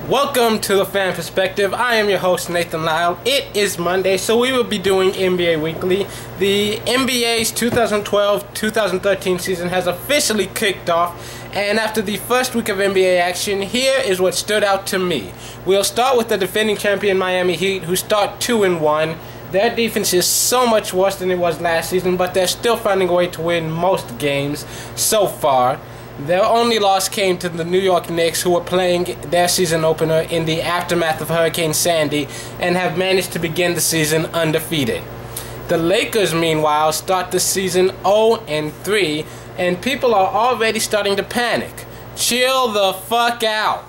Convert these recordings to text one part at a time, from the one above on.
Welcome to the Fan Perspective. I am your host, Nathan Lyle. It is Monday, so we will be doing NBA Weekly. The NBA's 2012-2013 season has officially kicked off, and after the first week of NBA action, here is what stood out to me. We'll start with the defending champion Miami Heat, who start 2-1. Their defense is so much worse than it was last season, but they're still finding a way to win most games so far. Their only loss came to the New York Knicks, who were playing their season opener in the aftermath of Hurricane Sandy and have managed to begin the season undefeated. The Lakers, meanwhile, start the season 0-3, and people are already starting to panic. Chill the fuck out.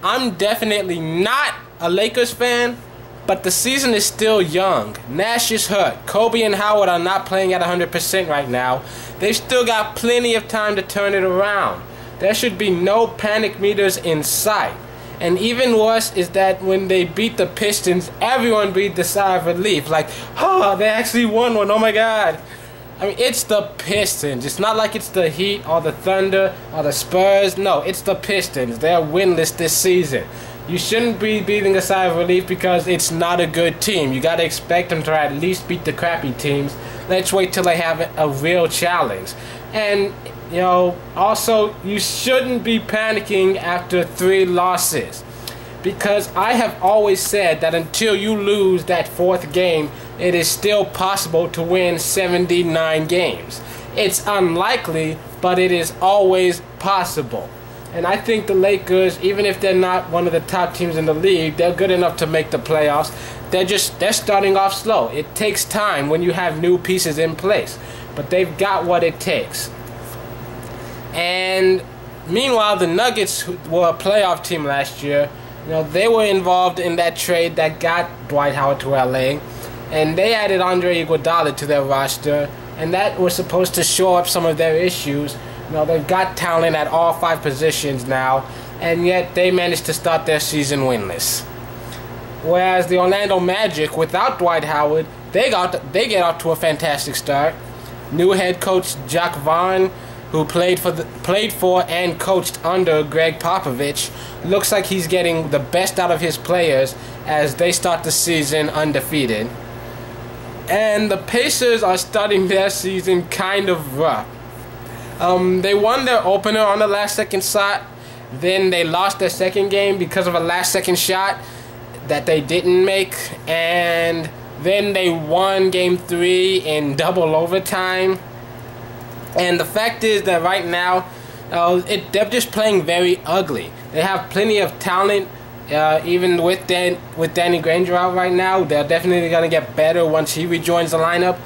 I'm definitely not a Lakers fan, but the season is still young. Nash is hurt. Kobe and Howard are not playing at 100% right now. They've still got plenty of time to turn it around. There should be no panic meters in sight. And even worse is that when they beat the Pistons, everyone breathed a sigh of relief. Like, oh, they actually won one. Oh my God. I mean, it's the Pistons. It's not like it's the Heat or the Thunder or the Spurs. No, it's the Pistons. They're winless this season. You shouldn't be breathing a sigh of relief because it's not a good team. You gotta expect them to at least beat the crappy teams. Let's wait till they have a real challenge. And, you know, also, you shouldn't be panicking after 3 losses. Because I have always said that until you lose that 4th game, it is still possible to win 79 games. It's unlikely, but it is always possible. And I think the Lakers, even if they're not one of the top teams in the league, they're good enough to make the playoffs. They're starting off slow. It takes time when you have new pieces in place. But they've got what it takes. And meanwhile, the Nuggets, who were a playoff team last year, you know, they were involved in that trade that got Dwight Howard to LA. And they added Andre Igoudala to their roster. And that was supposed to shore up some of their issues. You know, they've got talent at all 5 positions now, and yet they managed to start their season winless. Whereas the Orlando Magic, without Dwight Howard, they get off to a fantastic start. New head coach Jacques Vaughn, who played for and coached under Greg Popovich, looks like he's getting the best out of his players as they start the season undefeated. And the Pacers are starting their season kind of rough. They won their opener on the last-second shot. Then they lost their second game because of a last-second shot that they didn't make. And then they won Game 3 in double overtime. And the fact is that right now, they're just playing very ugly. They have plenty of talent, even with Danny Granger out right now. They're definitely going to get better once he rejoins the lineup.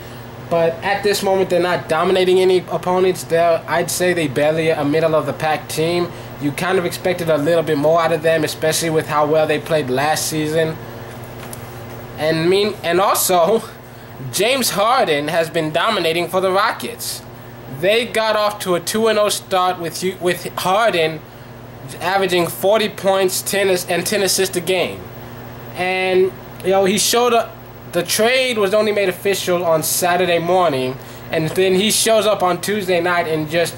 But at this moment, they're not dominating any opponents. I'd say they barely a middle-of-the-pack team. You kind of expected a little bit more out of them, especially with how well they played last season. And also, James Harden has been dominating for the Rockets. They got off to a 2-0 start with Harden averaging 40 points and 10 assists a game. And, you know, he showed up. The trade was only made official on Saturday morning, and then he shows up on Tuesday night and just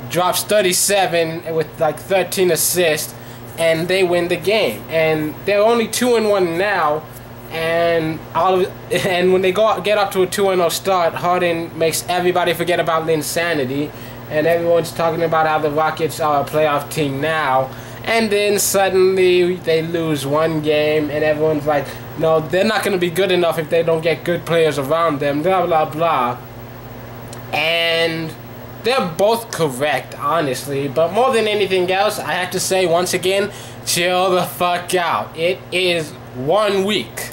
drops 37 with like 13 assists, and they win the game. And they're only 2-1 now, and when they get up to a 2-0 start, Harden makes everybody forget about insanity, and everyone's talking about how the Rockets are a playoff team now. And then suddenly they lose one game, and everyone's like, no, they're not going to be good enough if they don't get good players around them, blah, blah, blah. And they're both correct, honestly. But more than anything else, I have to say, once again, chill the fuck out. It is 1 week.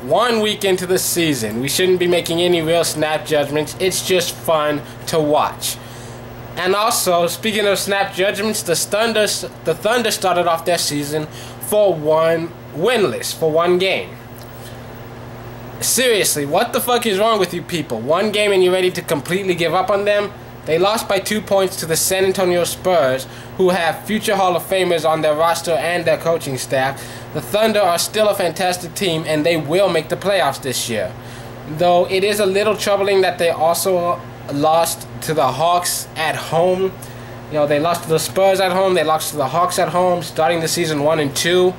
1 week into the season. We shouldn't be making any real snap judgments. It's just fun to watch. And also, speaking of snap judgments, the Thunder started off their season winless for 1 game. Seriously, what the fuck is wrong with you people? 1 game and you're ready to completely give up on them? They lost by 2 points to the San Antonio Spurs, who have future Hall of Famers on their roster and their coaching staff. The Thunder are still a fantastic team, and they will make the playoffs this year. Though it is a little troubling that they also lost to the Hawks at home. You know, they lost to the Spurs at home, they lost to the Hawks at home, starting the season 1-2.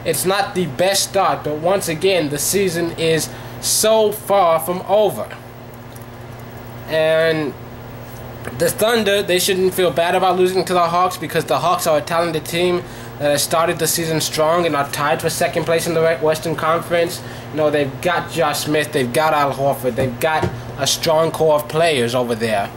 It's not the best start, but once again, the season is so far from over. And the Thunder, they shouldn't feel bad about losing to the Hawks, because the Hawks are a talented team that has started the season strong and are tied for second place in the Western Conference. You know, they've got Josh Smith, they've got Al Horford, they've got a strong core of players over there.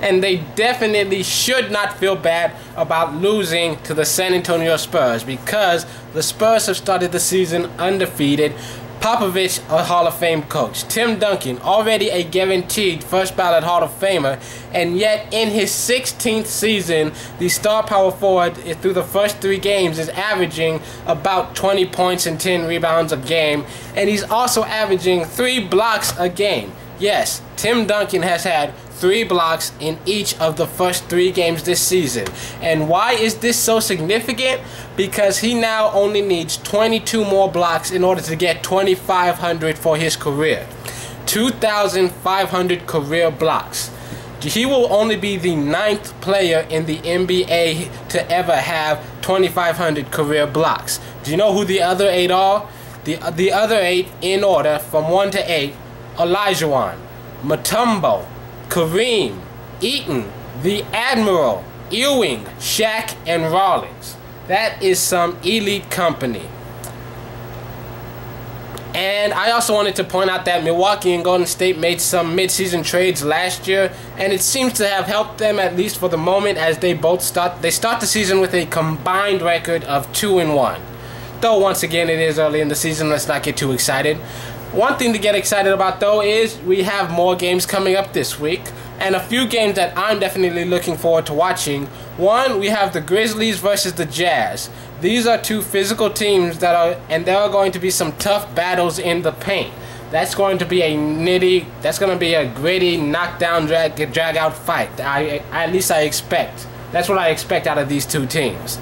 And they definitely should not feel bad about losing to the San Antonio Spurs, because the Spurs have started the season undefeated. Popovich, a Hall of Fame coach. Tim Duncan, already a guaranteed first ballot Hall of Famer, and yet in his 16th season, the star power forward through the first 3 games is averaging about 20 points and 10 rebounds a game, and he's also averaging 3 blocks a game. Yes, Tim Duncan has had 3 blocks in each of the first 3 games this season. And why is this so significant? Because he now only needs 22 more blocks in order to get 2,500 for his career. 2,500 career blocks. He will only be the 9th player in the NBA to ever have 2,500 career blocks. Do you know who the other 8 are? The other 8 in order from 1 to 8: Olajuwon, Mutombo, Kareem, Eaton, the Admiral, Ewing, Shaq, and Rollins. That is some elite company. And I also wanted to point out that Milwaukee and Golden State made some mid-season trades last year, and it seems to have helped them, at least for the moment, as they start the season with a combined record of 2-1. Though once again it is early in the season, let's not get too excited. One thing to get excited about, though, is we have more games coming up this week, and a few games that I'm definitely looking forward to watching. One, we have the Grizzlies versus the Jazz. These are 2 physical teams there are going to be some tough battles in the paint. That's going to be a gritty, knockdown, drag out fight. At least I expect. That's what I expect out of these 2 teams.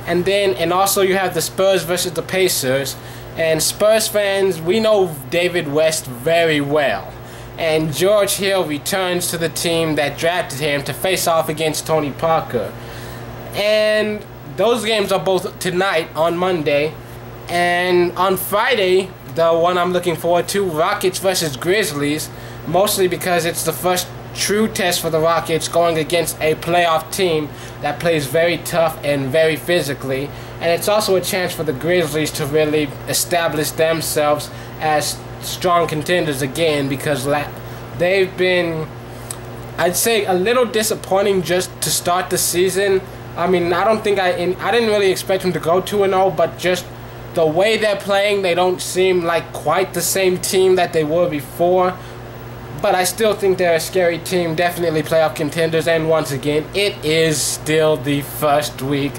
And also you have the Spurs versus the Pacers. And Spurs fans, we know David West very well. And George Hill returns to the team that drafted him to face off against Tony Parker. And those games are both tonight on Monday. And on Friday, the one I'm looking forward to, Rockets versus Grizzlies. Mostly because it's the first true test for the Rockets going against a playoff team that plays very tough and very physically. And it's also a chance for the Grizzlies to really establish themselves as strong contenders again, because they've been, I'd say, a little disappointing just to start the season. I mean, I didn't really expect them to go 2-0, but just the way they're playing, they don't seem like quite the same team that they were before. But I still think they're a scary team, definitely playoff contenders. And once again, it is still the first week.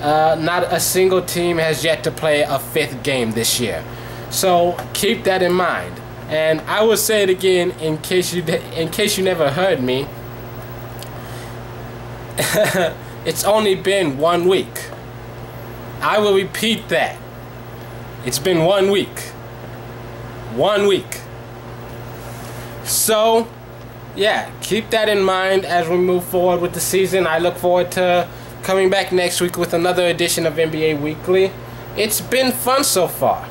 Not a single team has yet to play a 5th game this year. So keep that in mind. And I will say it again in case you never heard me. It's only been 1 week. I will repeat that. It's been 1 week. 1 week. So, yeah, keep that in mind as we move forward with the season. I look forward to coming back next week with another edition of NBA Weekly. It's been fun so far.